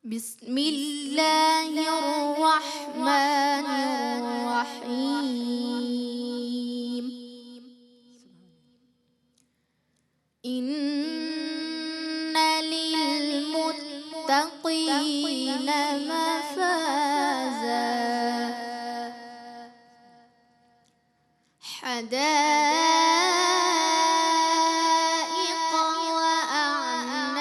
بسم اللہ الرحمن الرحیم ان للمتقین مفازا حدائق وأعنابا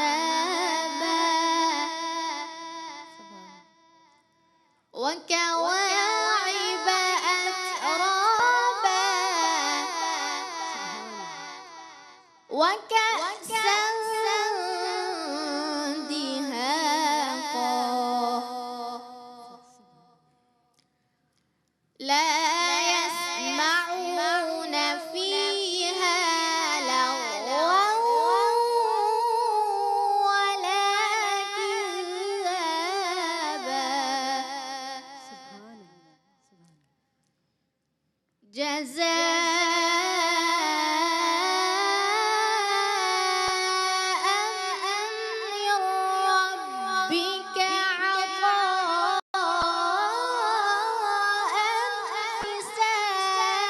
وكواعب أترابا وكأسا دهاقا لا يسمعون فيها لغوا ولا كذابا جزاء من ربك عطاء حسابا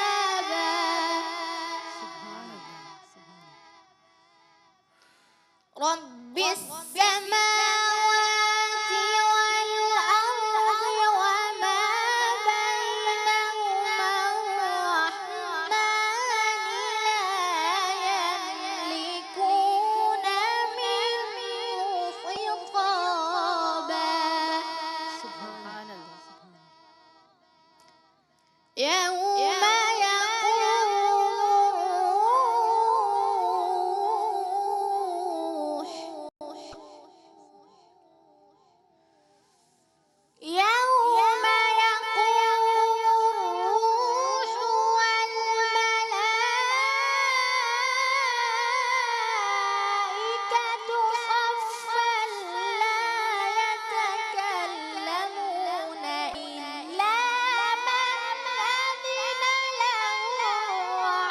رب السماوات والأرض وما بينهما الرحمن لا يملكون منه خطابا يوم يقوم الروح والملائكة صفا لا يتكلمون إلا من أذن له الرحمن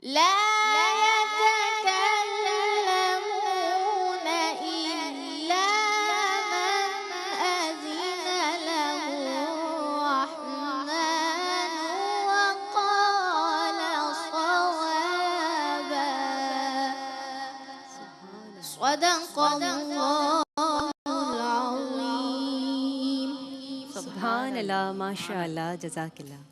لا يتكلمون إلا من أذن له الرحمن وقال صوابا صدق الله العظيم. سبحان اللہ، ماشاء اللہ، جزاک اللہ.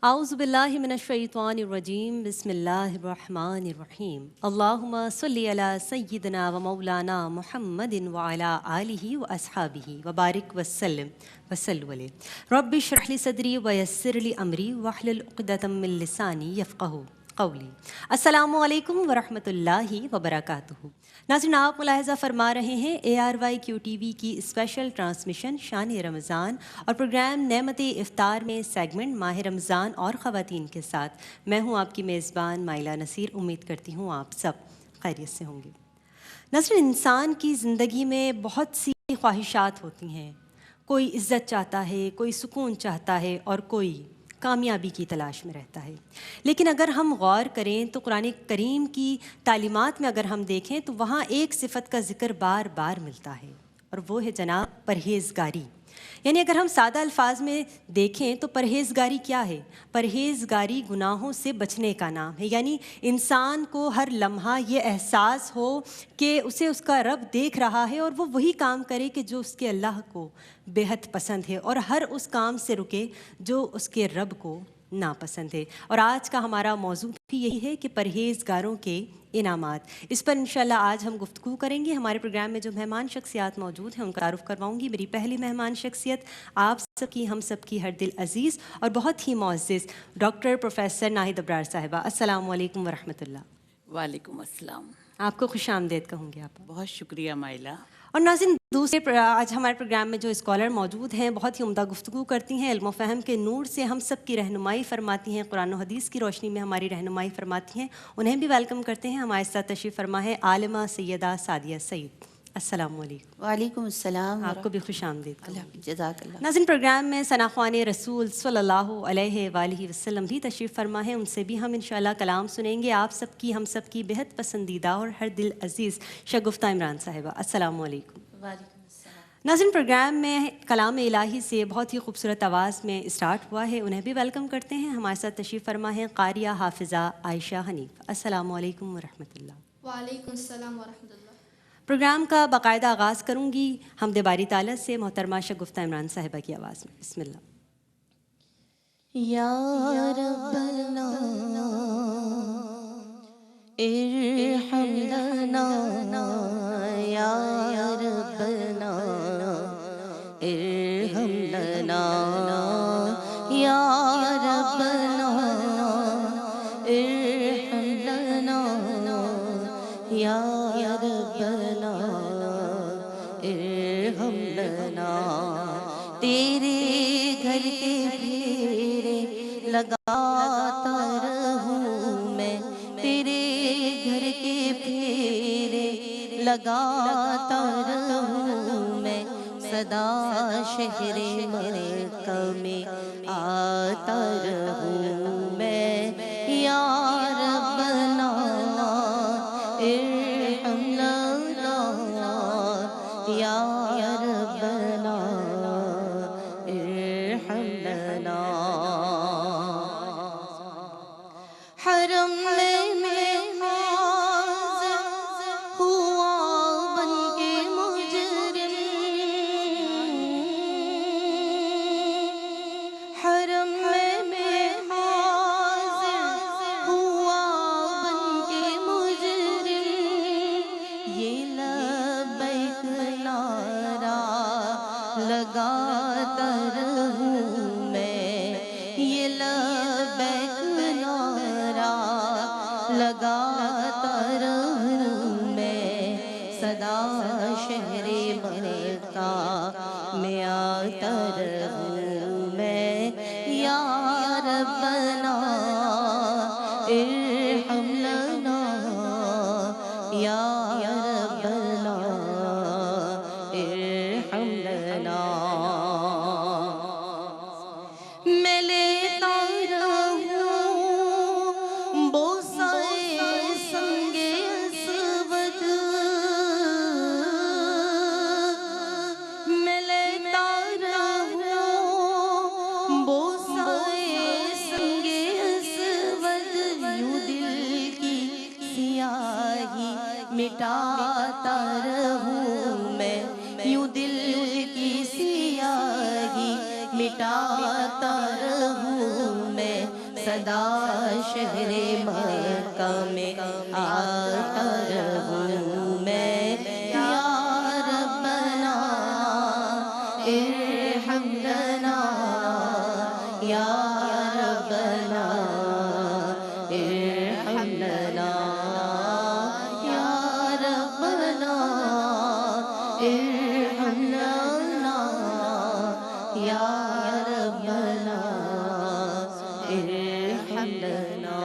اعوذ باللہ من الشیطان الرجیم، بسم اللہ الرحمن الرحیم. اللہم صلی علی سیدنا و مولانا محمد وعلی آلہ و اصحابہ وبارک وسلم وصلوا علیہ. رب اشرح لی صدری ویسر لی امری واحلل عقدۃ من لسانی یفقہوا قولی. السلام علیکم ورحمۃ اللہ وبرکاتہ. ناظرین، آپ ملاحظہ فرما رہے ہیں ARYQTV کی اسپیشل ٹرانسمیشن شان رمضان اور پروگرام نعمت افطار میں سیگمنٹ ماہ رمضان اور خواتین کے ساتھ. میں ہوں آپ کی میزبان مائلہ نصیر. امید کرتی ہوں آپ سب خیریت سے ہوں گے. ناظرین، انسان کی زندگی میں بہت سی خواہشات ہوتی ہیں. کوئی عزت چاہتا ہے، کوئی سکون چاہتا ہے اور کوئی کامیابی کی تلاش میں رہتا ہے. لیکن اگر ہم غور کریں تو قرآن کریم کی تعلیمات میں اگر ہم دیکھیں تو وہاں ایک صفت کا ذکر بار بار ملتا ہے، اور وہ ہے جناب پرہیزگاری. یعنی اگر ہم سادہ الفاظ میں دیکھیں تو پرہیزگاری کیا ہے؟ پرہیزگاری گناہوں سے بچنے کا نام ہے. یعنی انسان کو ہر لمحہ یہ احساس ہو کہ اسے اس کا رب دیکھ رہا ہے اور وہ وہی کام کرے کہ جو اس کے اللہ کو بے حد پسند ہے، اور ہر اس کام سے رکے جو اس کے رب کو ناپسند ہے. اور آج کا ہمارا موضوع بھی یہی ہے کہ پرہیزگاروں کے انعامات. اس پر انشاءاللہ آج ہم گفتگو کریں گے. ہمارے پروگرام میں جو مہمان شخصیات موجود ہیں ان کا تعارف کرواؤں گی. میری پہلی مہمان شخصیت آپ سب کی، ہم سب کی ہر دل عزیز اور بہت ہی معزز ڈاکٹر پروفیسر ناہید ابرار صاحبہ. السلام علیکم ورحمۃ اللہ. وعلیکم السلام. آپ کو خوش آمدید کہوں گی. آپ بہت شکریہ مائلہ. اور ناظرین، دوسرے آج ہمارے پروگرام میں جو اسکالر موجود ہیں بہت ہی عمدہ گفتگو کرتی ہیں، علم و فہم کے نور سے ہم سب کی رہنمائی فرماتی ہیں، قرآن و حدیث کی روشنی میں ہماری رہنمائی فرماتی ہیں. انہیں بھی ویلکم کرتے ہیں. ہمارے ساتھ تشریف فرما ہے عالمہ سیدہ سعدیہ سعید. السلام علیکم. وعلیکم السلام. آپ کو بھی خوش آمدید. جزاک اللہ. ناظرین، پروگرام میں ثنا خوان رسول صلی اللہ علیہ وآلہ وسلم بھی تشریف فرما ہے. ان سے بھی ہم انشاءاللہ کلام سنیں گے. آپ سب کی، ہم سب کی بہت پسندیدہ اور ہر دل عزیز شگفتہ عمران صاحبہ. السلام علیکم. وعلیکم السلام. ناظرین، پروگرام میں کلام الہی سے بہت ہی خوبصورت آواز میں اسٹارٹ ہوا ہے. انہیں بھی ویلکم کرتے ہیں. ہمارے ساتھ تشریف فرما ہے قاریہ حافظہ عائشہ حنیف. السلام علیکم ورحمۃ اللہ. وعلیکم السلام ورحمۃ اللہ. پروگرام کا باقاعدہ آغاز کروں گی حمد باری تعالیٰ سے محترمہ شگفتہ عمران صاحبہ کی آواز میں. بسم اللہ. یا ربنا ارحم لنا، یا ربنا ارحم لنا، یا ربنا ارحم لنا، یا ربنا ارحم لنا. تیرے گھر کے پھیرے لگاتا رہوں میں، تیرے گھر کے پھیرے لگاتا رہوں میں، صدا شہر مکہ میں آتا رہوں میں. یا ربنا ارحم لنا، یا ربنا ارحم لنا. حرم میں حاضر ہوا بن کے مجرم، حرم میں حاضر ہوا بن کے مجرم. یہ لبیک نعرہ لگاتا رہوں میں، یہ لبیک نعرہ لگاتا رہوں میں، صدا شہر مکہ میں آتا رہوں میں. یا ربنا ارحم لنا، یا ربنا ارحم لنا. میں لیتا رہوں بوسہ سنگ اسود، میں لیتا رہوں بوسہ سنگ اسود. یوں دل کی سیاہی مٹاتا رہوں میں، یوں دل کی سیاہی مٹاتا رہوں میں، صدا شہر مکہ میں آتا رہوں میں. یا ربنا ارحم لنا، یا ربنا ارحم لنا، یا ربنا ارحم لنا، یا ربنا ارحم لنا.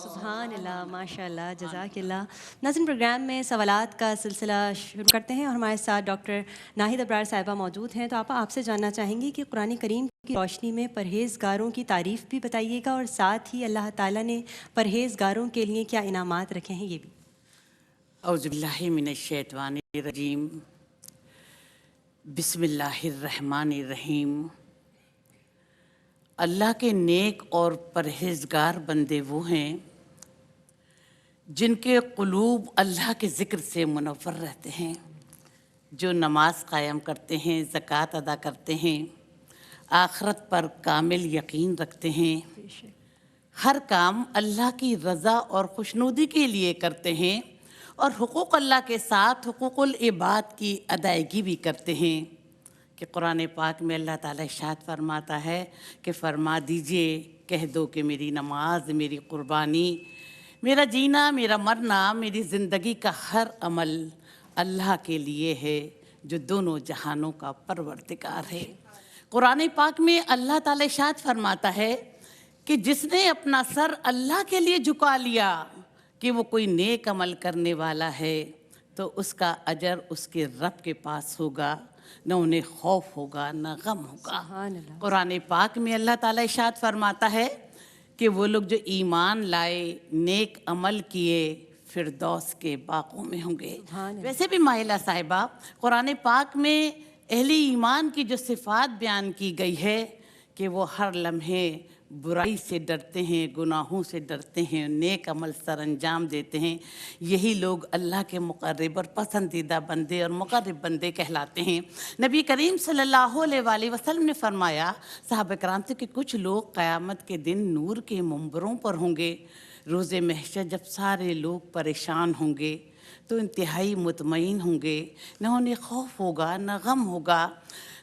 سبحان اللہ، ماشاء اللہ، جزاک اللہ. ناظرین، پروگرام میں سوالات کا سلسلہ شروع کرتے ہیں اور ہمارے ساتھ ڈاکٹر ناہید ابرار صاحبہ موجود ہیں. تو آپ سے جاننا چاہیں گے کہ قرآن کریم کی روشنی میں پرہیزگاروں کی تعریف بھی بتائیے گا، اور ساتھ ہی اللہ تعالیٰ نے پرہیزگاروں کے لیے کیا انعامات رکھے ہیں یہ بھی. اعوذ باللہ من الشیطان الرجیم. بسم اللہ الرحمن الرحیم. اللہ کے نیک اور پرہیزگار بندے وہ ہیں جن کے قلوب اللہ کے ذکر سے منور رہتے ہیں، جو نماز قائم کرتے ہیں، زکوٰۃ ادا کرتے ہیں، آخرت پر کامل یقین رکھتے ہیں، ہر کام اللہ کی رضا اور خوشنودی کے لیے کرتے ہیں، اور حقوق اللہ کے ساتھ حقوق العباد کی ادائیگی بھی کرتے ہیں. کہ قرآن پاک میں اللہ تعالیٰ ارشاد فرماتا ہے کہ فرما دیجئے، کہہ دو کہ میری نماز، میری قربانی، میرا جینا، میرا مرنا، میری زندگی کا ہر عمل اللہ کے لیے ہے جو دونوں جہانوں کا پروردگار ہے. قرآن پاک میں اللہ تعالیٰ ارشاد فرماتا ہے کہ جس نے اپنا سر اللہ کے لیے جھکا لیا، کہ وہ کوئی نیک عمل کرنے والا ہے تو اس کا اجر اس کے رب کے پاس ہوگا، نہ انہیں خوف ہوگا نہ غم ہوگا۔ سبحان اللہ۔ قرآن پاک میں اللہ تعالیٰ ارشاد فرماتا ہے کہ وہ لوگ جو ایمان لائے، نیک عمل کیے، فردوس کے باغوں میں ہوں گے۔ ویسے بھی ماہلہ صاحبہ، قرآن پاک میں اہل ایمان کی جو صفات بیان کی گئی ہے کہ وہ ہر لمحے برائی سے ڈرتے ہیں، گناہوں سے ڈرتے ہیں، نیک عمل سر انجام دیتے ہیں، یہی لوگ اللہ کے مقرب اور پسندیدہ بندے اور مقرب بندے کہلاتے ہیں۔ نبی کریم صلی اللہ علیہ وآلہ وسلم نے فرمایا صحابہ کرام سے کہ کچھ لوگ قیامت کے دن نور کے منبروں پر ہوں گے، روز محشر جب سارے لوگ پریشان ہوں گے تو انتہائی مطمئن ہوں گے، نہ انہیں خوف ہوگا نہ غم ہوگا۔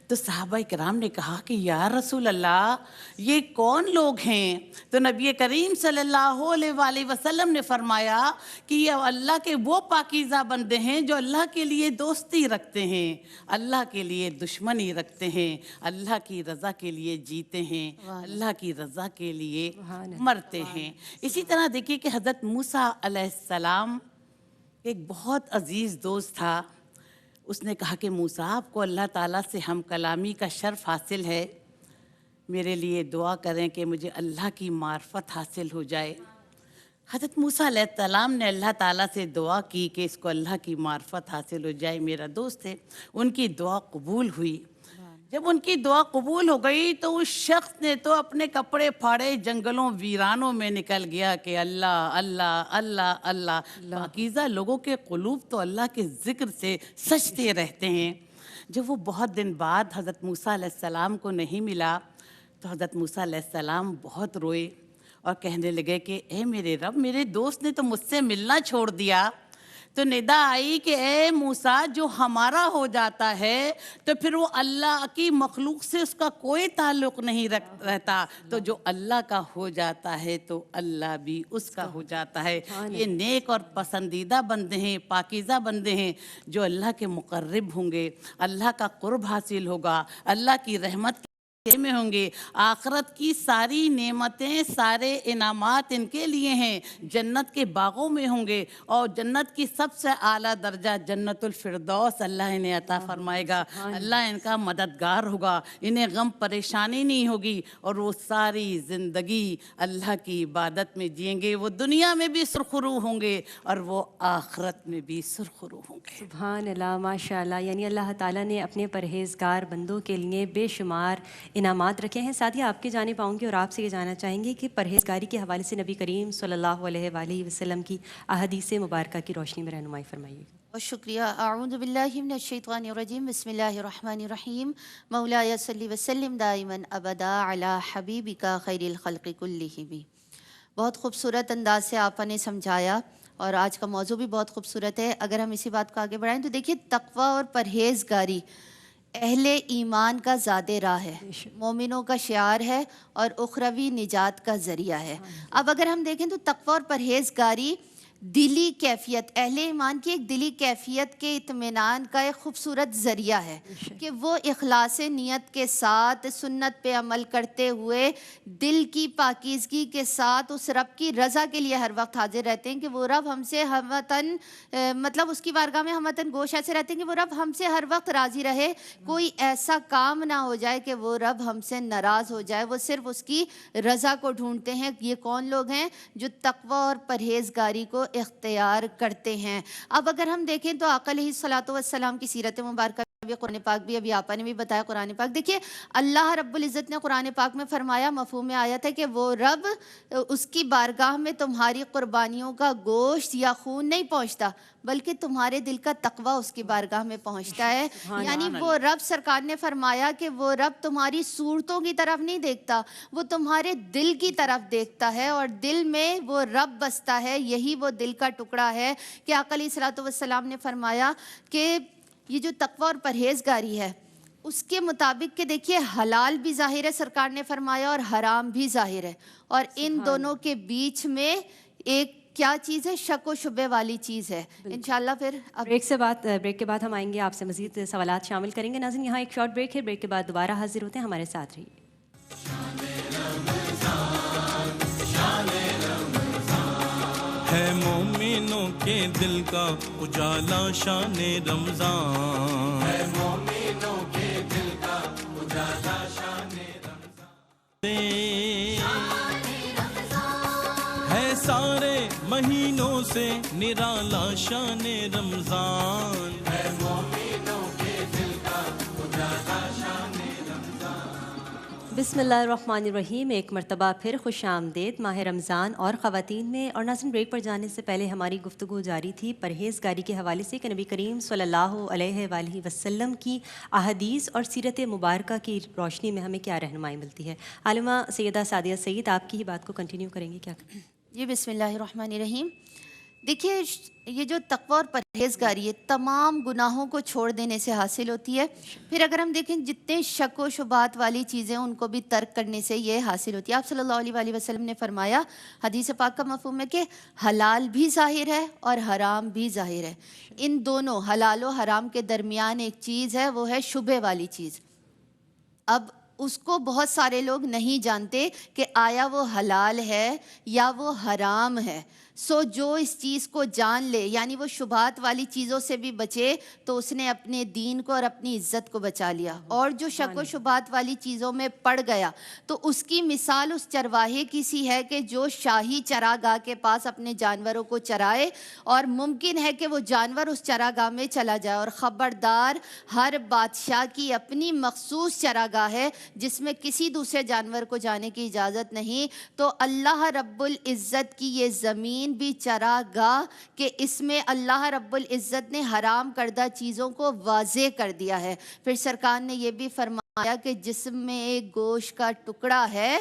تو صحابہ کرام نے کہا کہ یا رسول اللہ یہ کون لوگ ہیں؟ تو نبی کریم صلی اللہ علیہ وآلہ وسلم نے فرمایا کہ یہ اللہ کے وہ پاکیزہ بندے ہیں جو اللہ کے لیے دوستی رکھتے ہیں، اللہ کے لیے دشمنی رکھتے ہیں، اللہ کی رضا کے لیے جیتے ہیں، اللہ کی رضا کے لیے مرتے ہیں۔ اسی طرح دیکھیے کہ حضرت موسیٰ علیہ السلام ایک بہت عزیز دوست تھا، اس نے کہا کہ موسیٰ آپ کو اللہ تعالیٰ سے ہم کلامی کا شرف حاصل ہے، میرے لیے دعا کریں کہ مجھے اللہ کی معرفت حاصل ہو جائے۔ حضرت موسیٰ علیہ السلام نے اللہ تعالیٰ سے دعا کی کہ اس کو اللہ کی معرفت حاصل ہو جائے، میرا دوست ہے۔ ان کی دعا قبول ہوئی۔ جب ان کی دعا قبول ہو گئی تو اس شخص نے تو اپنے کپڑے پھاڑے جنگلوں ویرانوں میں نکل گیا کہ اللہ اللہ اللہ اللہ۔ پاکیزہ لوگوں کے قلوب تو اللہ کے ذکر سے سجتے رہتے ہیں۔ جب وہ بہت دن بعد حضرت موسیٰ علیہ السلام کو نہیں ملا تو حضرت موسیٰ علیہ السلام بہت روئے اور کہنے لگے کہ اے میرے رب، میرے دوست نے تو مجھ سے ملنا چھوڑ دیا۔ تو ندا آئی کہ اے موسیٰ، جو ہمارا ہو جاتا ہے تو پھر وہ اللہ کی مخلوق سے اس کا کوئی تعلق نہیں رہتا، تو جو اللہ کا ہو جاتا ہے تو اللہ بھی اس کا ہو جاتا ہے۔ یہ نیک اور پسندیدہ بندے ہیں، پاکیزہ بندے ہیں جو اللہ کے مقرب ہوں گے، اللہ کا قرب حاصل ہوگا، اللہ کی رحمت میں ہوں گے، آخرت کی ساری نعمتیں، سارے انعامات ان کے لیے ہیں، جنت کے باغوں میں ہوں گے، اور جنت کی سب سے اعلیٰ درجہ جنت الفردوس اللہ انہیں عطا فرمائے گا۔ اللہ ان کا مددگار ہوگا، انہیں غم پریشانی نہیں ہوگی، اور وہ ساری زندگی اللہ کی عبادت میں جئیں گے۔ وہ دنیا میں بھی سرخرو ہوں گے اور وہ آخرت میں بھی سرخرو ہوں گے۔ سبحان اللہ، ماشاء اللہ۔ یعنی اللہ تعالیٰ نے اپنے پرہیزگار بندوں کے لیے بے شمار انعامات رکھے ہیں۔ ساتھ ہی آپ کی جانب آؤں گی اور آپ سے یہ جاننا چاہیں گے کہ پرہیزگاری کے حوالے سے نبی کریم صلی اللہ علیہ وآلہ وسلم کی احادیث مبارکہ کی روشنی میں رہنمائی فرمائیے گا۔ اور شکریہ۔ اعوذ باللہ من الشیطان الرجیم، بسم اللہ الرحمن الرحیم۔ مولایا صلی وسلم دائما ابدا علی حبیبک خیر الخلق کلہم۔ بہت خوبصورت انداز سے آپ نے سمجھایا، اور آج کا موضوع بھی بہت خوبصورت ہے۔ اگر ہم اسی بات کو آگے بڑھائیں تو دیکھیے، تقوی اور پرہیزگاری اہل ایمان کا زاد راہ ہے، مومنوں کا شعار ہے اور اخروی نجات کا ذریعہ ہے۔ اب اگر ہم دیکھیں تو تقوی اور پرہیزگاری دلی کیفیت، اہل ایمان کی ایک دلی کیفیت کے اطمینان کا ایک خوبصورت ذریعہ ہے کہ وہ اخلاص نیت کے ساتھ سنت پہ عمل کرتے ہوئے دل کی پاکیزگی کے ساتھ اس رب کی رضا کے لیے ہر وقت حاضر رہتے ہیں کہ وہ رب ہم سے ہموطن، مطلب اس کی بارگاہ میں ہموطن گوش ایسے رہتے ہیں کہ وہ رب ہم سے ہر وقت راضی رہے، کوئی ایسا کام نہ ہو جائے کہ وہ رب ہم سے ناراض ہو جائے، وہ صرف اس کی رضا کو ڈھونڈتے ہیں۔ یہ کون لوگ ہیں؟ جو تقوی اور پرہیزگاری کو اختیار کرتے ہیں۔ اب اگر ہم دیکھیں تو آقا علیہ الصلوۃ والسلام کی سیرت مبارکہ بھی، قرآن پاک بھی، ابھی آپا نے بھی بتایا قرآن پاک، دیکھیے اللہ رب العزت نے قرآن پاک میں فرمایا، مفہوم آیت ہے کہ وہ رب اس کی بارگاہ میں تمہاری قربانیوں کا گوشت یا خون نہیں پہنچتا، بلکہ تمہارے دل کا تقوی اس کی بارگاہ میں پہنچتا ہے۔ یعنی وہ رب، سرکار نے فرمایا کہ وہ رب تمہاری صورتوں کی طرف نہیں دیکھتا، وہ تمہارے دل کی طرف دیکھتا ہے، اور دل میں وہ رب بستا ہے۔ یہی وہ دل کا ٹکڑا ہے کہ آقا علیہ الصلوۃ والسلام نے فرمایا کہ یہ جو تقوی اور پرہیزگاری ہے اس کے مطابق کہ دیکھیے حلال بھی ظاہر ہے، سرکار نے فرمایا، اور حرام بھی ظاہر ہے، اور ان دونوں کے بیچ میں ایک کیا چیز ہے؟ شک و شبے والی چیز ہے۔ انشاءاللہ پھر بریک کے بعد ہم آئیں گے، آپ سے مزید سوالات شامل کریں گے۔ ناظرین، یہاں ایک شارٹ بریک ہے، بریک کے بعد دوبارہ حاضر ہوتے ہیں، ہمارے ساتھ رہیے۔ ہے مومن کا اجالا شان رمضان، ہے مومنوں کے دل کا اجالا شان رمضان، ہے سارے مہینوں سے نرالا شان رمضان، ہے مومنوں کے دل کا اجالا شان رمضان۔ بسم اللہ الرحمن الرحیم۔ ایک مرتبہ پھر خوش آمدید ماہ رمضان اور خواتین میں۔ اور ناظرین، بریک پر جانے سے پہلے ہماری گفتگو جاری تھی پرہیزگاری کے حوالے سے کہ نبی کریم صلی اللہ علیہ وآلہ وسلم کی احادیث اور سیرت مبارکہ کی روشنی میں ہمیں کیا رہنمائی ملتی ہے۔ عالمہ سیدہ سعدیہ سعید، آپ کی ہی بات کو کنٹینیو کریں گے کیا؟ جی بسم اللہ الرحمن الرحیم۔ دیکھیے، یہ جو تقوی اور پرہیزگاری ہے تمام گناہوں کو چھوڑ دینے سے حاصل ہوتی ہے۔ پھر اگر ہم دیکھیں جتنے شک و شبہات والی چیزیں ان کو بھی ترک کرنے سے یہ حاصل ہوتی ہے۔ آپ صلی اللہ علیہ وآلہ وسلم نے فرمایا، حدیث پاک کا مفہوم ہے کہ حلال بھی ظاہر ہے اور حرام بھی ظاہر ہے۔ ان دونوں حلال و حرام کے درمیان ایک چیز ہے، وہ ہے شبہ والی چیز۔ اب اس کو بہت سارے لوگ نہیں جانتے کہ آیا وہ حلال ہے یا وہ حرام ہے۔ سو جو اس چیز کو جان لے، یعنی وہ شبہات والی چیزوں سے بھی بچے، تو اس نے اپنے دین کو اور اپنی عزت کو بچا لیا۔ اور جو شک و شبہات والی چیزوں میں پڑ گیا تو اس کی مثال اس چرواہے کی سی ہے کہ جو شاہی چراگاہ کے پاس اپنے جانوروں کو چرائے، اور ممکن ہے کہ وہ جانور اس چراگاہ میں چلا جائے۔ اور خبردار، ہر بادشاہ کی اپنی مخصوص چراگاہ ہے جس میں کسی دوسرے جانور کو جانے کی اجازت نہیں۔ تو اللہ رب العزت کی یہ زمین بھی چراگاہ کہ اس میں اللہ رب العزت نے حرام کردہ چیزوں کو واضح کر دیا ہے۔ پھر سرکار نے یہ بھی فرمایا کہ جسم میں ایک گوشت کا ٹکڑا ہے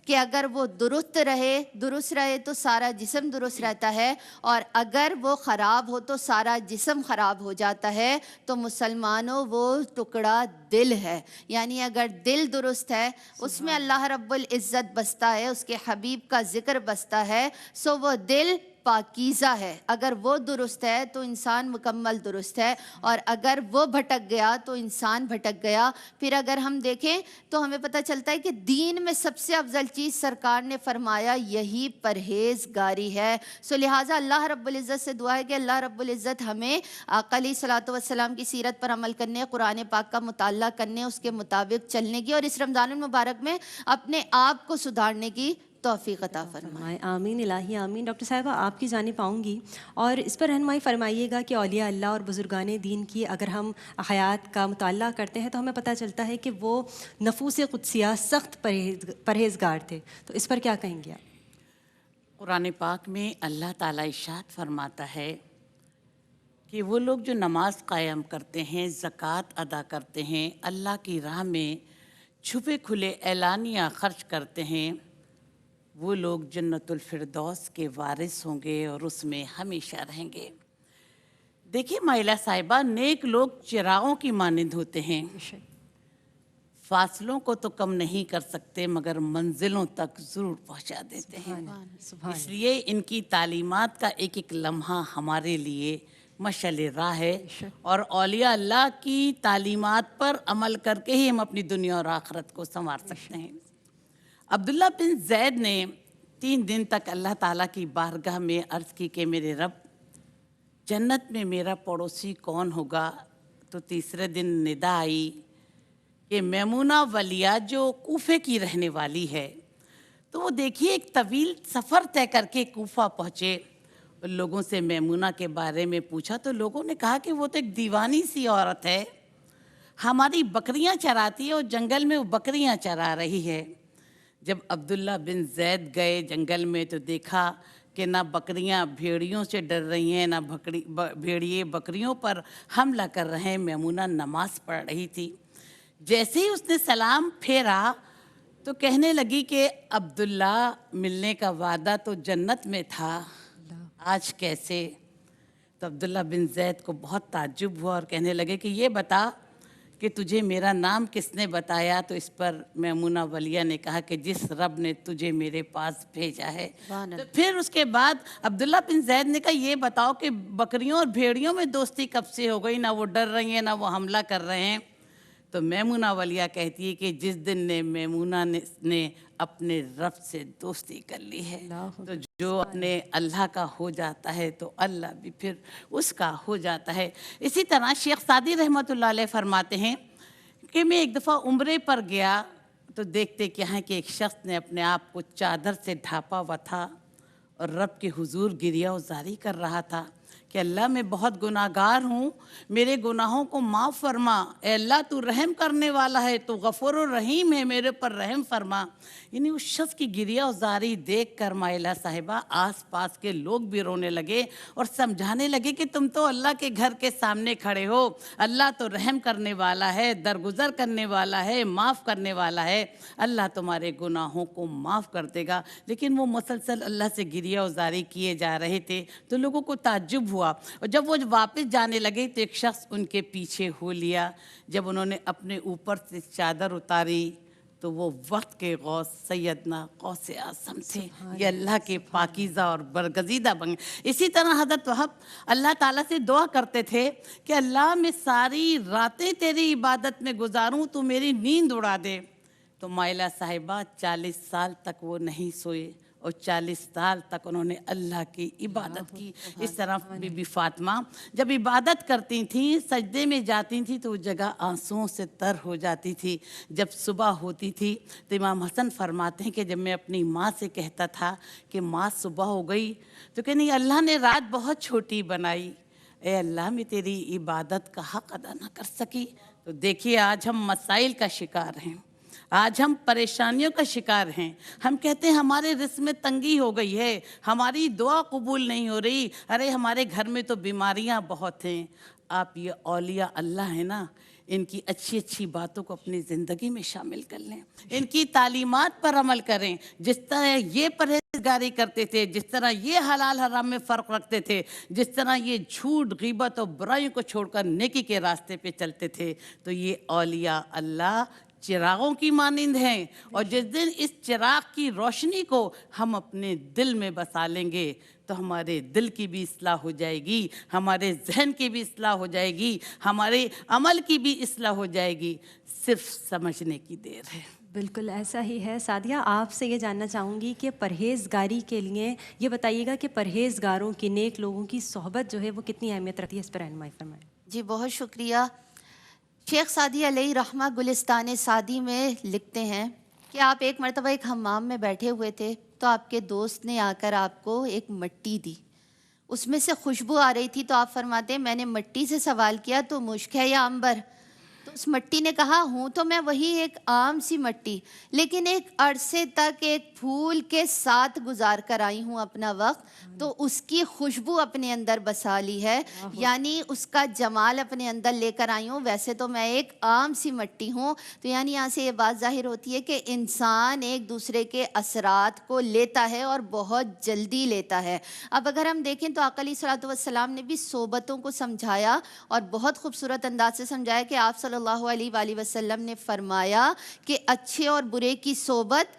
کہ اگر وہ درست رہے تو سارا جسم درست رہتا ہے، اور اگر وہ خراب ہو تو سارا جسم خراب ہو جاتا ہے۔ تو مسلمانوں، وہ ٹکڑا دل ہے، یعنی اگر دل درست ہے، اس میں اللہ رب العزت بستا ہے، اس کے حبیب کا ذکر بستا ہے، سو وہ دل پاکیزہ ہے۔ اگر وہ درست ہے تو انسان مکمل درست ہے، اور اگر وہ بھٹک گیا تو انسان بھٹک گیا۔ پھر اگر ہم دیکھیں تو ہمیں پتہ چلتا ہے کہ دین میں سب سے افضل چیز سرکار نے فرمایا یہی پرہیزگاری ہے۔ سو لہٰذا اللہ رب العزت سے دعا ہے کہ اللہ رب العزت ہمیں آقا علیہ الصلوۃ والسلام کی سیرت پر عمل کرنے، قرآن پاک کا مطالعہ کرنے، اس کے مطابق چلنے کی، اور اس رمضان المبارک میں اپنے آپ کو سدھارنے کی توفیق عطا فرمائے۔ آمین الہی آمین۔ ڈاکٹر صاحبہ، آپ کی جانب آؤں گی اور اس پر رہنمائی فرمائیے گا کہ اولیاء اللہ اور بزرگان دین کی اگر ہم حیات کا مطالعہ کرتے ہیں تو ہمیں پتہ چلتا ہے کہ وہ نفوس قدسیہ سخت پرہیزگار تھے، تو اس پر کیا کہیں گے آپ؟ قرآن پاک میں اللہ تعالیٰ ارشاد فرماتا ہے کہ وہ لوگ جو نماز قائم کرتے ہیں، زکوٰۃ ادا کرتے ہیں، اللہ کی راہ میں چھپے کھلے اعلانیہ خرچ کرتے ہیں، وہ لوگ جنت الفردوس کے وارث ہوں گے اور اس میں ہمیشہ رہیں گے۔ دیکھیے مائلہ صاحبہ، نیک لوگ چراغوں کی مانند ہوتے ہیں، فاصلوں کو تو کم نہیں کر سکتے مگر منزلوں تک ضرور پہنچا دیتے ہیں۔ اس لیے ان کی تعلیمات کا ایک ایک لمحہ ہمارے لیے مشعل راہ ہے، اور اولیاء اللہ کی تعلیمات پر عمل کر کے ہی ہم اپنی دنیا اور آخرت کو سنوار سکتے ہیں۔ عبداللہ بن زید نے 3 دن تک اللہ تعالیٰ کی بارگاہ میں عرض کی کہ میرے رب، جنت میں میرا پڑوسی کون ہوگا؟ تو تیسرے دن ندا آئی کہ میمونہ ولیہ جو کوفے کی رہنے والی ہے۔ تو وہ دیکھیے ایک طویل سفر طے کر کے کوفہ پہنچے، لوگوں سے میمونہ کے بارے میں پوچھا تو لوگوں نے کہا کہ وہ تو ایک دیوانی سی عورت ہے، ہماری بکریاں چراتی ہے اور جنگل میں وہ بکریاں چرا رہی ہے۔ جب عبداللہ بن زید گئے جنگل میں تو دیکھا کہ نہ بکریاں بھیڑیوں سے ڈر رہی ہیں، نہ بھیڑیے بکریوں پر حملہ کر رہے ہیں۔ میمونہ نماز پڑھ رہی تھی۔ جیسے ہی اس نے سلام پھیرا تو کہنے لگی کہ عبداللہ، ملنے کا وعدہ تو جنت میں تھا، آج کیسے؟ تو عبداللہ بن زید کو بہت تعجب ہوا اور کہنے لگے کہ یہ بتا کہ تجھے میرا نام کس نے بتایا؟ تو اس پر میمونہ ولیہ نے کہا کہ جس رب نے تجھے میرے پاس بھیجا ہے۔ تو پھر اس کے بعد عبداللہ بن زید نے کہا یہ بتاؤ کہ بکریوں اور بھیڑیوں میں دوستی کب سے ہو گئی؟ نہ وہ ڈر رہی ہیں نہ وہ حملہ کر رہے ہیں۔ تو میمونہ ولیہ کہتی ہے کہ جس دن میمونہ نے اپنے رب سے دوستی کر لی ہے تو جو اپنے اللہ کا ہو جاتا ہے تو اللہ بھی پھر اس کا ہو جاتا ہے۔ اسی طرح شیخ سعدی رحمۃ اللہ علیہ فرماتے ہیں کہ میں ایک دفعہ عمرے پر گیا تو دیکھتے کیا ہے کہ ایک شخص نے اپنے آپ کو چادر سے ڈھانپا ہوا تھا اور رب کے حضور گریہ وزاری کر رہا تھا کہ اللہ میں بہت گناہ گار ہوں، میرے گناہوں کو معاف فرما، اے اللہ تو رحم کرنے والا ہے، تو غفور الرحیم ہے، میرے پر رحم فرما۔ یعنی اس شخص کی گریہ وزاری دیکھ کر مائلہ صاحبہ آس پاس کے لوگ بھی رونے لگے اور سمجھانے لگے کہ تم تو اللہ کے گھر کے سامنے کھڑے ہو، اللہ تو رحم کرنے والا ہے، درگزر کرنے والا ہے، معاف کرنے والا ہے، اللہ تمہارے گناہوں کو معاف کر دے گا۔ لیکن وہ مسلسل اللہ سے گریہ وزاری کیے جا رہے تھے تو لوگوں کو تعجب ہوا، اور جب وہ واپس جانے لگے تو ایک شخص ان کے پیچھے ہو لیا۔ جب انہوں نے اپنے اوپر سے چادر اتاری تو وہ وقت کے غوث سیدنا غوث اعظم تھے، یہ اللہ کے پاکیزہ اور برگزیدہ بن گئے۔ اسی طرح حضرت وہب اللہ تعالیٰ سے دعا کرتے تھے کہ اللہ میں ساری راتیں تیری عبادت میں گزاروں تو میری نیند اڑا دے۔ تو مائلہ صاحبہ 40 سال تک وہ نہیں سوئے اور 40 سال تک انہوں نے اللہ کی عبادت کی۔ اس طرح بی بی فاطمہ جب عبادت کرتی تھیں، سجدے میں جاتی تھیں تو وہ جگہ آنسوؤں سے تر ہو جاتی تھی۔ جب صبح ہوتی تھی تو امام حسن فرماتے ہیں کہ جب میں اپنی ماں سے کہتا تھا کہ ماں صبح ہو گئی تو کہ نہیں، اللہ نے رات بہت چھوٹی بنائی، اے اللہ میں تیری عبادت کا حق ادا نہ کر سکی۔ تو دیکھیے آج ہم مسائل کا شکار ہیں، آج ہم پریشانیوں کا شکار ہیں، ہم کہتے ہیں ہمارے رزق میں تنگی ہو گئی ہے، ہماری دعا قبول نہیں ہو رہی، ارے ہمارے گھر میں تو بیماریاں بہت ہیں۔ آپ یہ اولیاء اللہ ہیں نا، ان کی اچھی اچھی باتوں کو اپنی زندگی میں شامل کر لیں، ان کی تعلیمات پر عمل کریں۔ جس طرح یہ پرہیزگاری کرتے تھے، جس طرح یہ حلال حرام میں فرق رکھتے تھے، جس طرح یہ جھوٹ غیبت اور برائیوں کو چھوڑ کر نیکی کے راستے پہ چلتے تھے، تو یہ اولیاء اللہ چراغوں کی مانند ہیں، اور جس دن اس چراغ کی روشنی کو ہم اپنے دل میں بسا لیں گے تو ہمارے دل کی بھی اصلاح ہو جائے گی، ہمارے ذہن کی بھی اصلاح ہو جائے گی، ہمارے عمل کی بھی اصلاح ہو جائے گی، صرف سمجھنے کی دیر ہے۔ بالکل ایسا ہی ہے۔ سعدیہ، آپ سے یہ جاننا چاہوں گی کہ پرہیزگاری کے لیے یہ بتائیے گا کہ پرہیزگاروں کی، نیک لوگوں کی صحبت جو ہے وہ کتنی اہمیت رکھتی ہے، اس پر رہنمائی فرمائیں۔ جی بہت شکریہ۔ شیخ سعدی علیہ رحمہ گلستان سعدی میں لکھتے ہیں کہ آپ ایک مرتبہ ایک حمام میں بیٹھے ہوئے تھے تو آپ کے دوست نے آ کر آپ کو ایک مٹی دی، اس میں سے خوشبو آ رہی تھی، تو آپ فرماتے ہیں میں نے مٹی سے سوال کیا تو مشک ہے یا عنبر؟ تو اس مٹی نے کہا ہوں تو میں وہی ایک عام سی مٹی، لیکن ایک عرصے تک ایک پھول کے ساتھ گزار کر آئی ہوں اپنا وقت، تو اس کی خوشبو اپنے اندر بسا لی ہے، یعنی اس کا جمال اپنے اندر لے کر آئی ہوں، ویسے تو میں ایک عام سی مٹی ہوں۔ تو یعنی یہاں سے یہ بات ظاہر ہوتی ہے کہ انسان ایک دوسرے کے اثرات کو لیتا ہے اور بہت جلدی لیتا ہے۔ اب اگر ہم دیکھیں تو آقا علیہ الصلوۃ والسلام نے بھی صحبتوں کو سمجھایا اور بہت خوبصورت انداز سے سمجھایا کہ آپ صلی اللہ علیہ وآلہ وسلم نے فرمایا کہ اچھے اور برے کی صحبت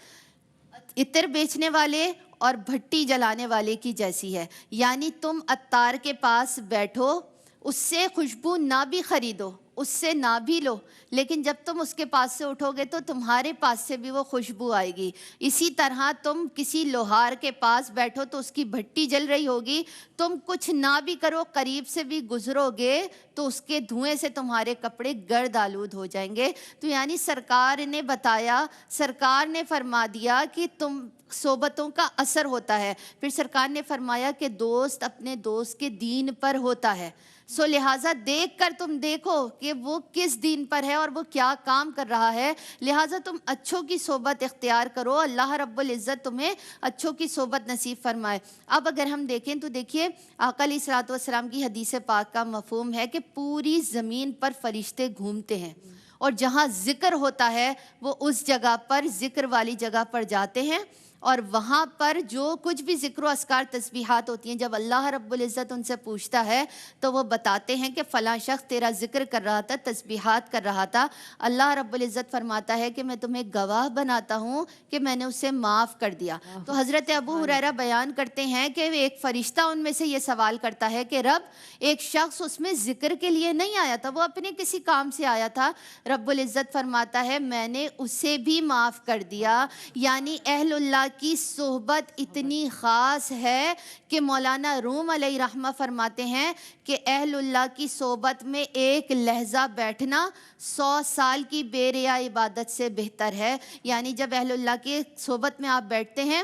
عطر بیچنے والے اور بھٹی جلانے والے کی جیسی ہے، یعنی تم عطار کے پاس بیٹھو، اس سے خوشبو نہ بھی خریدو، اس سے نہ بھی لو، لیکن جب تم اس کے پاس سے اٹھو گے تو تمہارے پاس سے بھی وہ خوشبو آئے گی۔ اسی طرح تم کسی لوہار کے پاس بیٹھو تو اس کی بھٹی جل رہی ہوگی، تم کچھ نہ بھی کرو، قریب سے بھی گزرو گے تو اس کے دھوئیں سے تمہارے کپڑے گرد آلود ہو جائیں گے۔ تو یعنی سرکار نے بتایا، سرکار نے فرما دیا کہ تم صحبتوں کا اثر ہوتا ہے۔ پھر سرکار نے فرمایا کہ دوست اپنے دوست کے دین پر ہوتا ہے، سو لہٰذا دیکھ کر تم دیکھو کہ وہ کس دین پر ہے اور وہ کیا کام کر رہا ہے، لہٰذا تم اچھوں کی صحبت اختیار کرو، اللہ رب العزت تمہیں اچھوں کی صحبت نصیب فرمائے۔ اب اگر ہم دیکھیں تو دیکھیے آقا علیہ الصلوۃ والسلام کی حدیث پاک کا مفہوم ہے کہ پوری زمین پر فرشتے گھومتے ہیں، اور جہاں ذکر ہوتا ہے وہ اس جگہ پر، ذکر والی جگہ پر جاتے ہیں، اور وہاں پر جو کچھ بھی ذکر و اذکار تسبیحات ہوتی ہیں، جب اللہ رب العزت ان سے پوچھتا ہے تو وہ بتاتے ہیں کہ فلاں شخص تیرا ذکر کر رہا تھا، تسبیحات کر رہا تھا، اللہ رب العزت فرماتا ہے کہ میں تمہیں گواہ بناتا ہوں کہ میں نے اسے معاف کر دیا۔ تو حضرت ابو ہریرہ بیان کرتے ہیں کہ ایک فرشتہ ان میں سے یہ سوال کرتا ہے کہ رب، ایک شخص اس میں ذکر کے لیے نہیں آیا تھا، وہ اپنے کسی کام سے آیا تھا، رب العزت فرماتا ہے میں نے اسے بھی معاف کر دیا۔ یعنی اہل اللہ کی صحبت اتنی خاص ہے کہ مولانا روم علیہ رحمہ فرماتے ہیں کہ اہل اللہ کی صحبت میں ایک لحظہ بیٹھنا 100 سال کی بے ریا عبادت سے بہتر ہے۔ یعنی جب اہل اللہ کی صحبت میں آپ بیٹھتے ہیں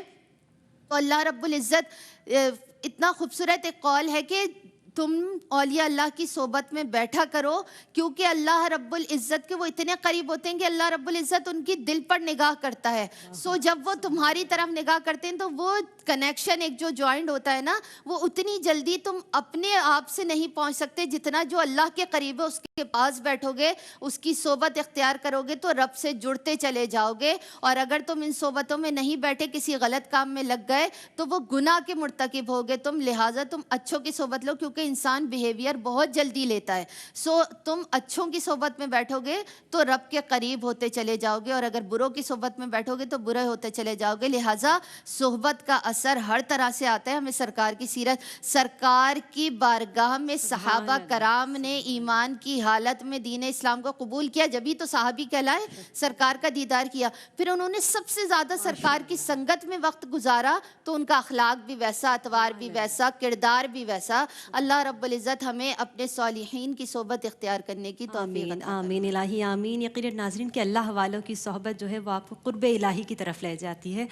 تو اللہ رب العزت اتنا خوبصورت ایک قول ہے کہ تم اولیاء اللہ کی صحبت میں بیٹھا کرو، کیونکہ اللہ رب العزت کے وہ اتنے قریب ہوتے ہیں کہ اللہ رب العزت ان کی دل پر نگاہ کرتا ہے۔ سو جب وہ تمہاری طرف نگاہ کرتے ہیں تو وہ کنیکشن ایک جو جوائنٹ ہوتا ہے نا، وہ اتنی جلدی تم اپنے آپ سے نہیں پہنچ سکتے جتنا جو اللہ کے قریب ہے اس کے پاس بیٹھو گے، اس کی صحبت اختیار کرو گے تو رب سے جڑتے چلے جاؤ گے۔ اور اگر تم ان صحبتوں میں نہیں بیٹھے، کسی غلط کام میں لگ گئے تو وہ گناہ کے مرتکب ہوگے تم، لہٰذا تم اچھوں کی صحبت لو، کیونکہ انسان بیہیویئر بہت جلدی لیتا ہے۔ سو تم اچھوں کی صحبت میں بیٹھو گے تو رب کے قریب ہوتے چلے جاؤ گے، اور اگر بروں کی صحبت میں بیٹھو گے تو برے ہوتے چلے جاؤ گے۔ لہٰذا صحبت کا اثر ہر طرح سے آتا ہے۔ ہمیں سرکار کی سیرت، سرکار کی بارگاہ میں صحابہ کرام نے ایمان کی حالت میں دین اسلام کو قبول کیا، جبھی تو صحابی کہلائے، سرکار کا دیدار کیا، پھر انہوں نے سب سے زیادہ سرکار کی سنگت میں وقت گزارا تو ان کا اخلاق بھی ویسا، اتوار بھی ویسا، کردار بھی ویسا۔ اللہ رب العزت ہمیں اپنے صالحین کی صحبت اختیار کرنے کی توفیق آمین عطا آمین الہی آمین۔ یقیناً ناظرین کہ اللہ والوں کی صحبت جو ہے وہ آپ کو قرب الہی کی طرف لے جاتی ہے۔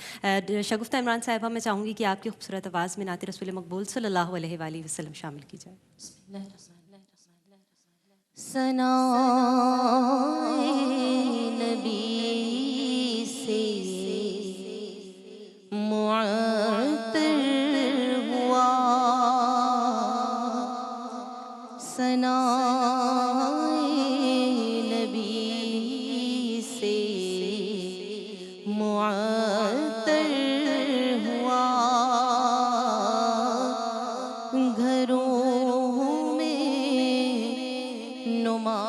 شگفتہ عمران صاحبہ میں چاہوں گی کہ آپ کی خوبصورت آواز میں نعت رسول مقبول صلی اللہ علیہ وآلہ وسلم شامل کی جائے۔ ثنائے نبی سے معطر ہوا، ثنائے نبی سے معطر ہوا، گھروں میں نمایاں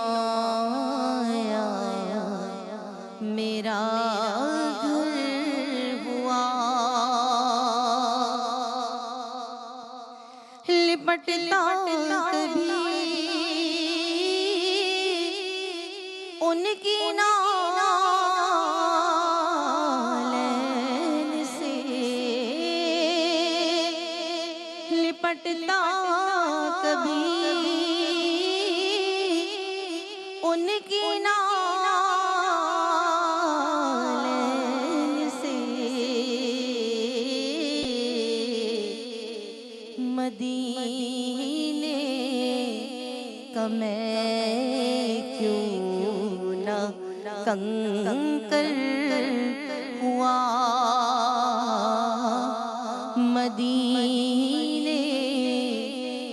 میرا گھر ہوا، لپٹتا کبھی ان کی نالین سے، لپٹتا کبھی ان کی نالین سے، مدینے کا میں کیوں نہ کنکر ہوا، مدینے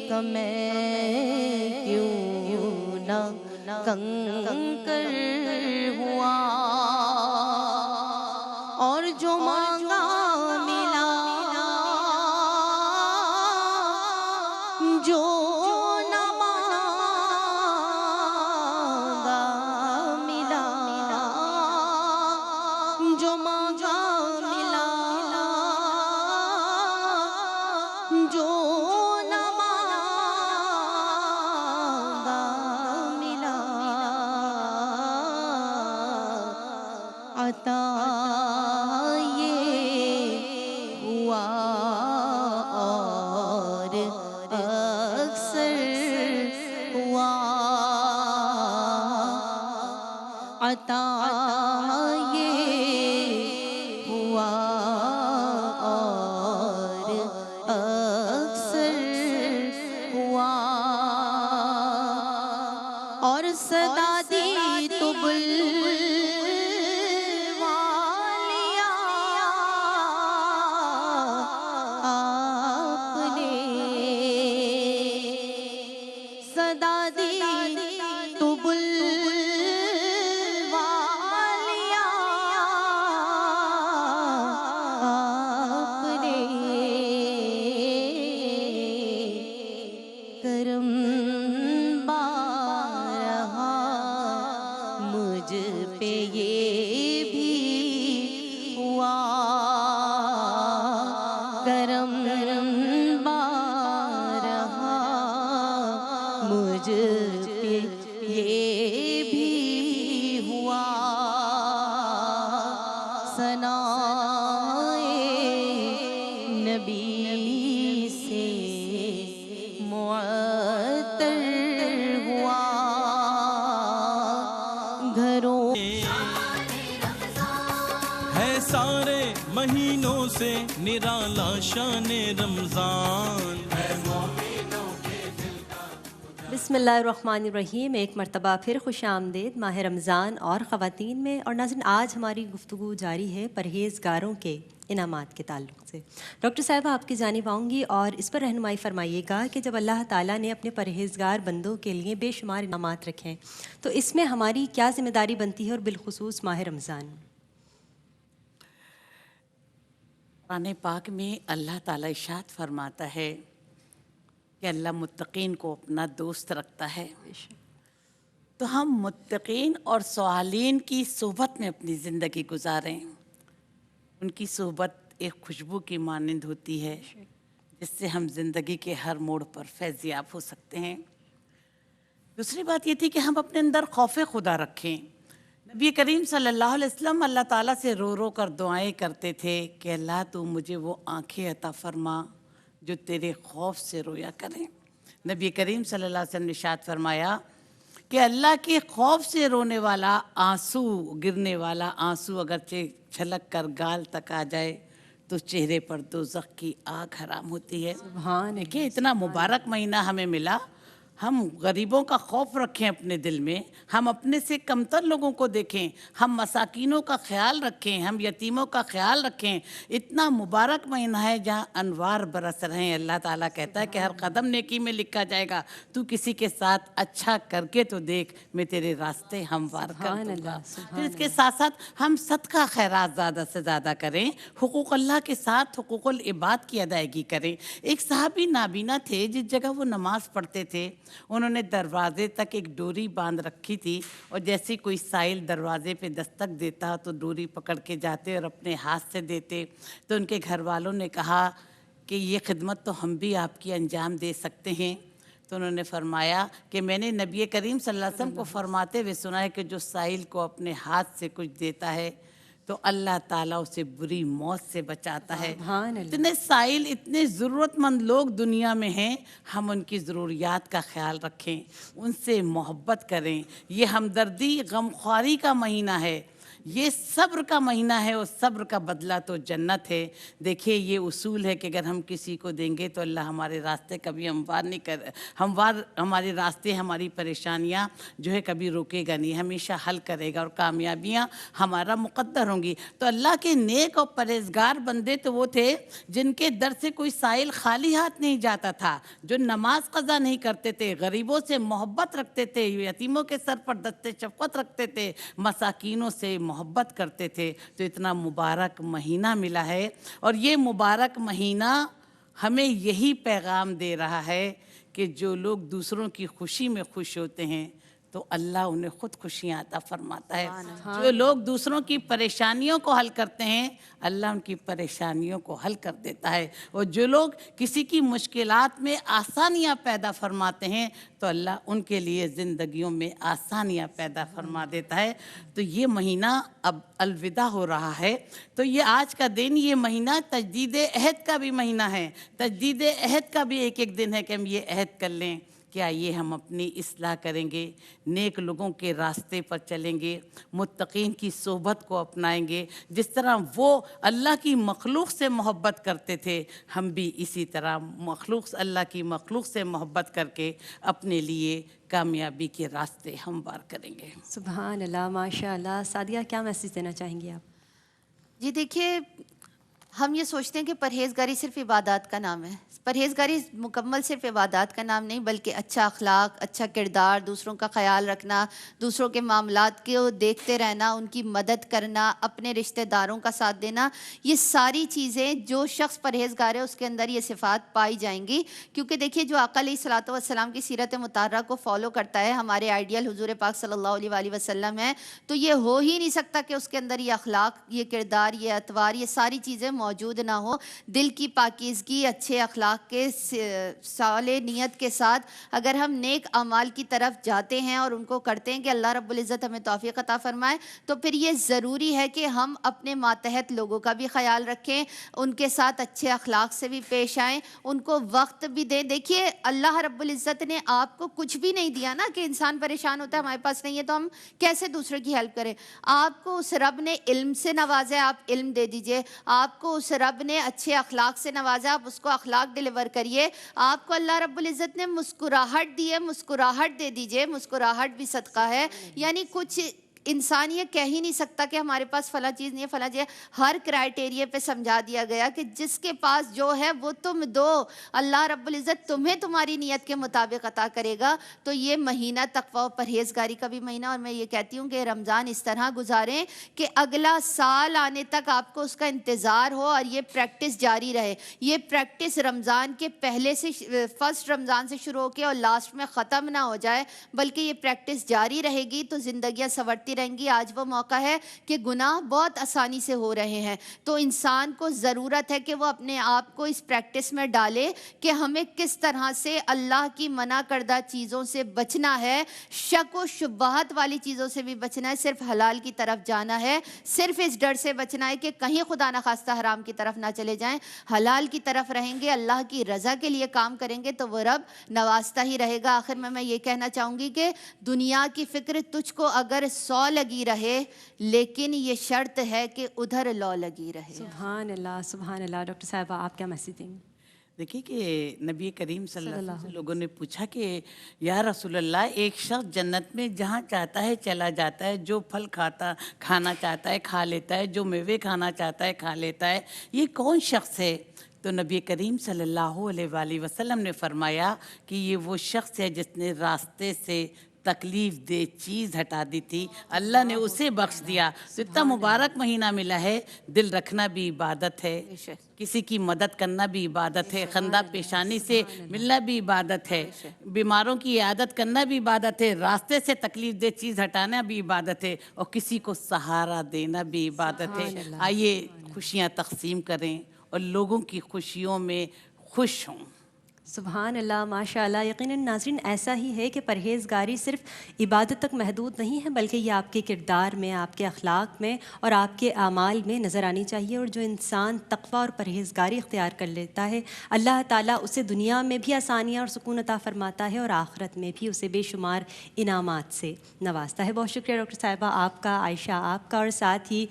کا میں کیوں نہ کنکر ہوا، اور جو مانگا ملا، جو نہ مانگا ملا، جو مانگا ملا، جو نہ مانگا ملا، عطا یہ ہوا اور اکثر ہوا، عطا یہ نبی سے معطر ہوا گھروں ہے سارے مہینوں سے نرالا شان رمضان. بسم اللہ الرحمن الرحیم. ایک مرتبہ پھر خوش آمدید ماہ رمضان اور خواتین میں. اور ناظرین آج ہماری گفتگو جاری ہے پرہیزگاروں کے انعامات کے تعلق سے. ڈاکٹر صاحبہ آپ کی جانب آؤں گی اور اس پر رہنمائی فرمائیے گا کہ جب اللہ تعالیٰ نے اپنے پرہیزگار بندوں کے لیے بے شمار انعامات رکھے ہیں تو اس میں ہماری کیا ذمہ داری بنتی ہے اور بالخصوص ماہ رمضان؟ قرآن پاک میں اللہ تعالیٰ ارشاد فرماتا ہے کہ اللہ متقین کو اپنا دوست رکھتا ہے. تو ہم متقین اور صالحین کی صحبت میں اپنی زندگی گزاریں. ان کی صحبت ایک خوشبو کی مانند ہوتی ہے جس سے ہم زندگی کے ہر موڑ پر فیضیاب ہو سکتے ہیں. دوسری بات یہ تھی کہ ہم اپنے اندر خوف خدا رکھیں. نبی کریم صلی اللہ علیہ وسلم اللہ تعالیٰ سے رو رو کر دعائیں کرتے تھے کہ اللہ تو مجھے وہ آنکھیں عطا فرما جو تیرے خوف سے رویا کریں. نبی کریم صلی اللہ علیہ وسلم نے ارشاد فرمایا کہ اللہ کے خوف سے رونے والا آنسو گرنے والا آنسو اگرچہ چھلک کر گال تک آ جائے تو چہرے پر دوزخ کی آگ حرام ہوتی ہے. دیکھیں اتنا مبارک مہینہ ہمیں ملا. ہم غریبوں کا خوف رکھیں اپنے دل میں. ہم اپنے سے کمتر لوگوں کو دیکھیں. ہم مساکینوں کا خیال رکھیں. ہم یتیموں کا خیال رکھیں. اتنا مبارک مہینہ ہے جہاں انوار برس رہے ہیں. اللہ تعالیٰ کہتا ہے کہ ہر قدم نیکی میں لکھا جائے گا. تو کسی کے ساتھ اچھا کر کے تو دیکھ میں تیرے راستے ہموار کر دوں گا. پھر اس کے ساتھ ساتھ ہم صدقہ خیرات زیادہ سے زیادہ کریں. حقوق اللہ کے ساتھ حقوق العباد کی ادائیگی کریں. ایک صحابی نابینا تھے جس جگہ وہ نماز پڑھتے تھے انہوں نے دروازے تک ایک ڈوری باندھ رکھی تھی اور جیسے کوئی سائل دروازے پہ دستک دیتا تو ڈوری پکڑ کے جاتے اور اپنے ہاتھ سے دیتے. تو ان کے گھر والوں نے کہا کہ یہ خدمت تو ہم بھی آپ کی انجام دے سکتے ہیں. تو انہوں نے فرمایا کہ میں نے نبی کریم صلی اللہ علیہ وسلم کو فرماتے ہوئے سنا ہے کہ جو سائل کو اپنے ہاتھ سے کچھ دیتا ہے تو اللہ تعالیٰ اسے بری موت سے بچاتا ہے. اتنے سائل اتنے ضرورت مند لوگ دنیا میں ہیں. ہم ان کی ضروریات کا خیال رکھیں. ان سے محبت کریں. یہ ہمدردی غمخواری کا مہینہ ہے. یہ صبر کا مہینہ ہے اور صبر کا بدلہ تو جنت ہے. دیکھیے یہ اصول ہے کہ اگر ہم کسی کو دیں گے تو اللہ ہمارے راستے کبھی ہمارے راستے ہماری پریشانیاں جو ہے کبھی روکے گا نہیں, ہمیشہ حل کرے گا اور کامیابیاں ہمارا مقدر ہوں گی. تو اللہ کے نیک اور پرہیزگار بندے تو وہ تھے جن کے در سے کوئی سائل خالی ہاتھ نہیں جاتا تھا, جو نماز قضا نہیں کرتے تھے, غریبوں سے محبت رکھتے تھے, یتیموں کے سر پر دست شفقت رکھتے تھے, مساکینوں سے محبت کرتے تھے. تو اتنا مبارک مہینہ ملا ہے اور یہ مبارک مہینہ ہمیں یہی پیغام دے رہا ہے کہ جو لوگ دوسروں کی خوشی میں خوش ہوتے ہیں تو اللہ انہیں خود خوشیاں عطا فرماتا ہے. جو لوگ دوسروں کی پریشانیوں کو حل کرتے ہیں اللہ ان کی پریشانیوں کو حل کر دیتا ہے. اور جو لوگ کسی کی مشکلات میں آسانیاں پیدا فرماتے ہیں تو اللہ ان کے لیے زندگیوں میں آسانیاں پیدا فرما دیتا ہے. تو یہ مہینہ اب الوداع ہو رہا ہے. تو یہ آج کا دن, یہ مہینہ تجدید عہد کا بھی مہینہ ہے. تجدید عہد کا بھی ایک دن ہے کہ ہم یہ عہد کر لیں کہ آئیے ہم اپنی اصلاح کریں گے, نیک لوگوں کے راستے پر چلیں گے, متقین کی صحبت کو اپنائیں گے. جس طرح وہ اللہ کی مخلوق سے محبت کرتے تھے ہم بھی اسی طرح اللہ کی مخلوق سے محبت کر کے اپنے لیے کامیابی کے راستے ہموار کریں گے. سبحان اللہ, ماشاء اللہ. سعدیہ کیا میسیج دینا چاہیں گی آپ؟ جی دیکھیے, ہم یہ سوچتے ہیں کہ پرہیزگاری صرف عبادات کا نام ہے. پرہیزگاری مکمل صرف عبادات کا نام نہیں بلکہ اچھا اخلاق, اچھا کردار, دوسروں کا خیال رکھنا, دوسروں کے معاملات کو دیکھتے رہنا, ان کی مدد کرنا, اپنے رشتہ داروں کا ساتھ دینا, یہ ساری چیزیں جو شخص پرہیزگار ہے اس کے اندر یہ صفات پائی جائیں گی. کیونکہ دیکھیے جو آقا علیہ الصلوۃ والسلام کی سیرت مطہرہ کو فالو کرتا ہے, ہمارے آئیڈیل حضور پاک صلی اللہ علیہ وآلہ وسلم ہے, تو یہ ہو ہی نہیں سکتا کہ اس کے اندر یہ اخلاق, یہ کردار, یہ اطوار, یہ ساری چیزیں موجود نہ ہو. دل کی پاکیزگی، اچھے اخلاق کے صالح نیت کے ساتھ اگر ہم نیک اعمال کی طرف جاتے ہیں اور ان کو کرتے ہیں کہ اللہ رب العزت ہمیں توفیق عطا فرمائے، تو پھر یہ ضروری ہے کہ ہم اپنے ماتحت لوگوں کا بھی خیال رکھیں، ان کے ساتھ اچھے اخلاق سے بھی پیش آئیں، ان کو وقت بھی دیں. دیکھیے اللہ رب العزت نے آپ کو کچھ بھی نہیں دیا نا، کہ انسان پریشان ہوتا ہے ہمارے پاس نہیں ہے تو ہم کیسے دوسرے کی ہیلپ کریں. آپ کو اس رب نے علم سے نوازا ہے، آپ علم دے دیجئے. آپ کو اس رب نے اچھے اخلاق سے نوازا، آپ اس کو اخلاق ڈیلیور کریے. آپ کو اللہ رب العزت نے مسکراہٹ دی ہے، مسکراہٹ دے دیجئے. مسکراہٹ بھی صدقہ ہے. یعنی کچھ انسان یہ کہہ ہی نہیں سکتا کہ ہمارے پاس فلاں چیز نہیں ہے، فلاں چیز. ہر کرائٹیریا پہ سمجھا دیا گیا کہ جس کے پاس جو ہے وہ تم دو، اللہ رب العزت تمہیں تمہاری نیت کے مطابق عطا کرے گا. تو یہ مہینہ تقوی و پرہیزگاری کا بھی مہینہ، اور میں یہ کہتی ہوں کہ رمضان اس طرح گزاریں کہ اگلا سال آنے تک آپ کو اس کا انتظار ہو اور یہ پریکٹس جاری رہے. یہ پریکٹس رمضان کے پہلے سے، فرسٹ رمضان سے شروع ہو کے اور لاسٹ میں ختم نہ ہو جائے، بلکہ یہ پریکٹس جاری رہے گی تو زندگیاں سنورتی رہیں گی. آج وہ موقع ہے کہ گناہ بہت آسانی سے ہو رہے ہیں، تو انسان کو ضرورت ہے کہ وہ اپنے آپ کو اس پریکٹس میں ڈالے کہ ہمیں کس طرح سے اللہ کی منع کردہ چیزوں سے بچنا ہے، شک و شبہات والی چیزوں سے بھی بچنا ہے، صرف حلال کی طرف جانا ہے، صرف اس ڈر سے بچنا ہے کہ کہیں خدا نخواستہ حرام کی طرف نہ چلے جائیں. حلال کی طرف رہیں گے، اللہ کی رضا کے لیے کام کریں گے تو وہ رب نوازتا ہی رہے گا. آخر میں یہ کہنا چاہوں گی کہ دنیا کی فکر تجھ کو اگر 100 لگی رہے، لیکن یہ شرط ہے کہ ادھر لو لگی رہے. سبحان اللہ، سبحان اللہ. ڈاکٹر صاحبہ آپ کیا میسیج دیں گے؟ دیکھیے کہ نبی کریم صلی اللہ علیہ وسلم سے لوگوں نے پوچھا کہ یا رسول اللہ، ایک شخص جنت میں جہاں چاہتا ہے چلا جاتا ہے، جو پھل کھانا چاہتا ہے کھا لیتا ہے، جو میوے کھانا چاہتا ہے کھا لیتا ہے، یہ کون شخص ہے؟ تو نبی کریم صلی اللہ علیہ وآلہ وسلم نے فرمایا کہ یہ وہ شخص ہے جس نے راستے سے تکلیف دہ چیز ہٹا دی تھی، اللہ نے اسے بخش دیا. تو اتنا مبارک مہینہ ملا ہے. دل رکھنا بھی عبادت ہے، کسی کی مدد کرنا بھی عبادت ہے، خندہ پیشانی سے ملنا بھی عبادت ہے، بیماروں کی عیادت کرنا بھی عبادت ہے، راستے سے تکلیف دہ چیز ہٹانا بھی عبادت ہے، اور کسی کو سہارا دینا بھی عبادت ہے. آئیے خوشیاں تقسیم کریں اور لوگوں کی خوشیوں میں خوش ہوں. سبحان اللہ، ماشاء اللہ. یقیناً ناظرین ایسا ہی ہے کہ پرہیزگاری صرف عبادت تک محدود نہیں ہے، بلکہ یہ آپ کے کردار میں، آپ کے اخلاق میں اور آپ کے اعمال میں نظر آنی چاہیے. اور جو انسان تقوی اور پرہیزگاری اختیار کر لیتا ہے، اللہ تعالیٰ اسے دنیا میں بھی آسانیاں اور سکون عطا فرماتا ہے، اور آخرت میں بھی اسے بے شمار انعامات سے نوازتا ہے. بہت شکریہ ڈاکٹر صاحبہ آپ کا، عائشہ آپ کا، اور ساتھ ہی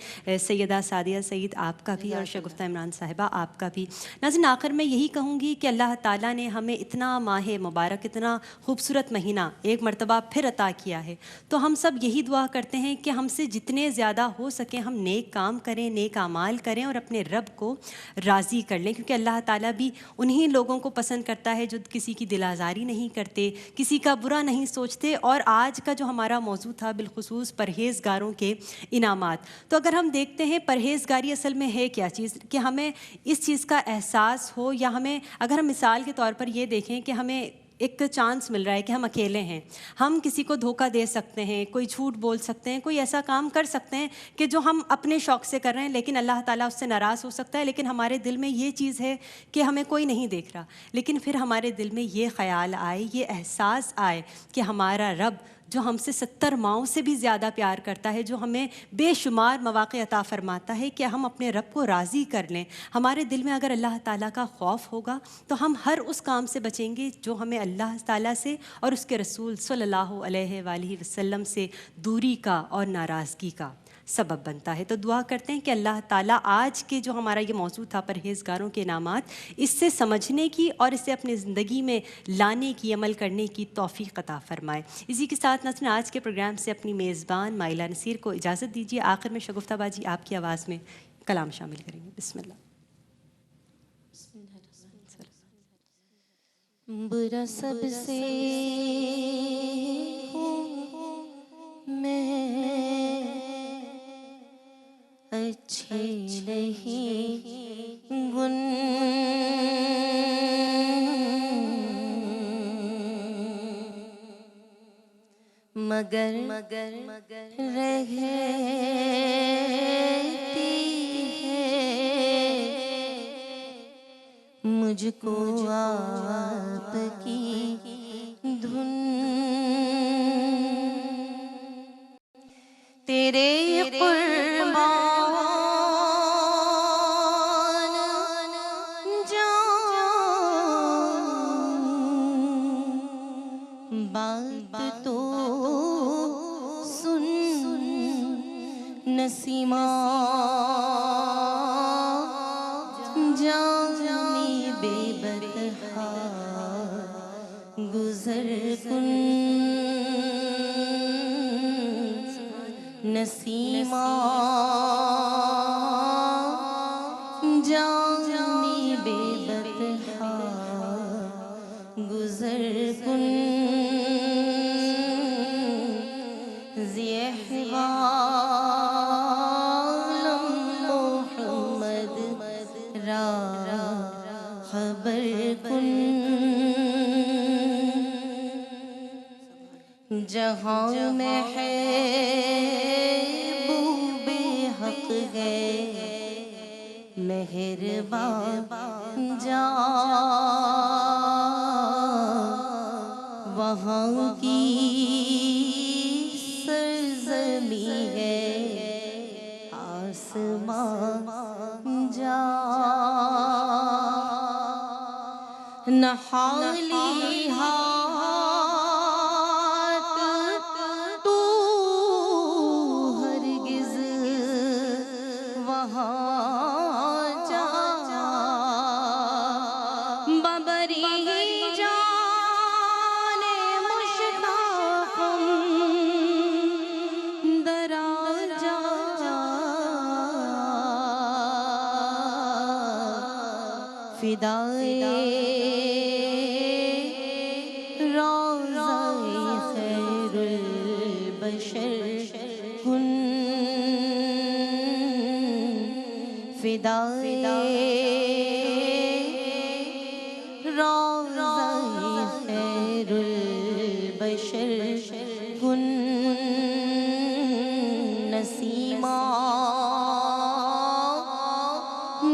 سیدہ سعدیہ سعید آپ کا بھی، اور شگفتہ عمران صاحبہ آپ کا بھی. ناظرین آخر میں یہی کہوں گی کہ اللہ تعالیٰ نے ہمیں اتنا ماہ مبارک، اتنا خوبصورت مہینہ ایک مرتبہ پھر عطا کیا ہے، تو ہم سب یہی دعا کرتے ہیں کہ ہم سے جتنے زیادہ ہو سکیں ہم نیک کام کریں، نیک اعمال کریں اور اپنے رب کو راضی کر لیں، کیونکہ اللہ تعالیٰ بھی انہی لوگوں کو پسند کرتا ہے جو کسی کی دل آزاری نہیں کرتے، کسی کا برا نہیں سوچتے. اور آج کا جو ہمارا موضوع تھا بالخصوص پرہیزگاروں کے انعامات، تو اگر ہم دیکھتے ہیں پرہیزگاری اصل میں ہے کیا چیز، کہ ہمیں اس چیز کا احساس ہو، یا ہمیں اگر ہم مثال کے طور پر یہ دیکھیں کہ ہمیں ایک چانس مل رہا ہے کہ ہم اکیلے ہیں، ہم کسی کو دھوکہ دے سکتے ہیں، کوئی جھوٹ بول سکتے ہیں، کوئی ایسا کام کر سکتے ہیں کہ جو ہم اپنے شوق سے کر رہے ہیں، لیکن اللہ تعالیٰ اس سے ناراض ہو سکتا ہے. لیکن ہمارے دل میں یہ چیز ہے کہ ہمیں کوئی نہیں دیکھ رہا، لیکن پھر ہمارے دل میں یہ خیال آئے، یہ احساس آئے کہ ہمارا رب جو ہم سے 70 ماؤں سے بھی زیادہ پیار کرتا ہے، جو ہمیں بے شمار مواقع عطا فرماتا ہے کہ ہم اپنے رب کو راضی کر لیں. ہمارے دل میں اگر اللہ تعالیٰ کا خوف ہوگا تو ہم ہر اس کام سے بچیں گے جو ہمیں اللہ تعالیٰ سے اور اس کے رسول صلی اللہ علیہ وآلہ وسلم سے دوری کا اور ناراضگی کا سبب بنتا ہے. تو دعا کرتے ہیں کہ اللہ تعالیٰ آج کے جو ہمارا یہ موضوع تھا پرہیزگاروں کے انعامات، اس سے سمجھنے کی اور اسے اپنی زندگی میں لانے کی، عمل کرنے کی توفیق عطا فرمائے. اسی کے ساتھ ناظرین آج کے پروگرام سے اپنی میزبان مائلہ نصیر کو اجازت دیجیے. آخر میں شگفتہ باجی آپ کی آواز میں کلام شامل کریں گے. بسم اللہ. برا سب سے میں اچھے نہیں مگر رہتی ہے مجھ کو آپ کی دھن تیرے قربان جان بات تو سن نسیمہ جانی بے بطحا گزر کن نسیمہ جانی بے بطحا گزر کن زیحوالم محمد را خبر کن جہاں میں ہے حق ہے مہربان جا وہاں کی سرزمی ہے آسمان جا نہ حالی ہاتھ تو ہرگز وہاں جا ببری جان مشتاق درا جا فدائے خیر البشر کن فدائے روضہ خیر البشر کن نسیمہ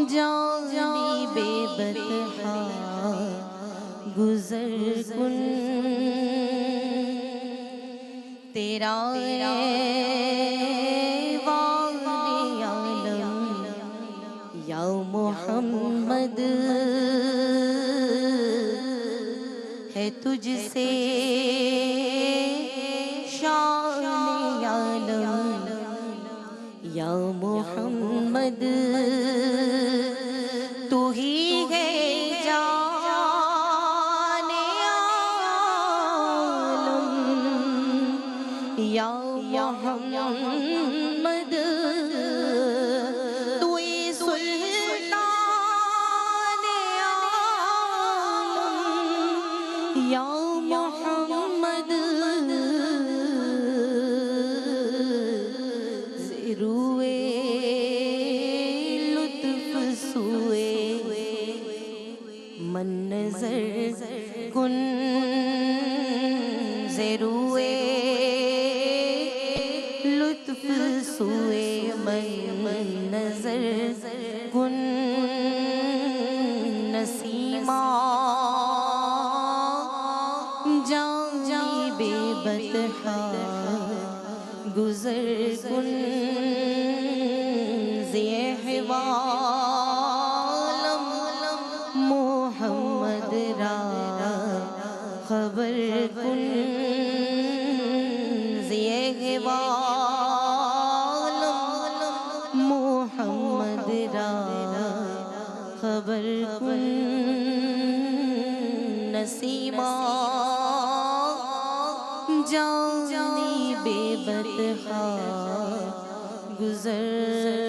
جانی بے بطحا گزر کن تیرا والی عالم یا محمد ہے تجھ سے شان عالم یا محمد تو ہی ہے یا محمد تو ہی سلطان عالم یا محمد روئے لطف سوئے من نظر کن روئے لطف سوئے من نظر کن نسیمہ جانی بے بطحا گزر کن زیحوالم محمد را خبر کن زیحوالم محمد را خبر کن نسیمہ جانی بے بطحا گزر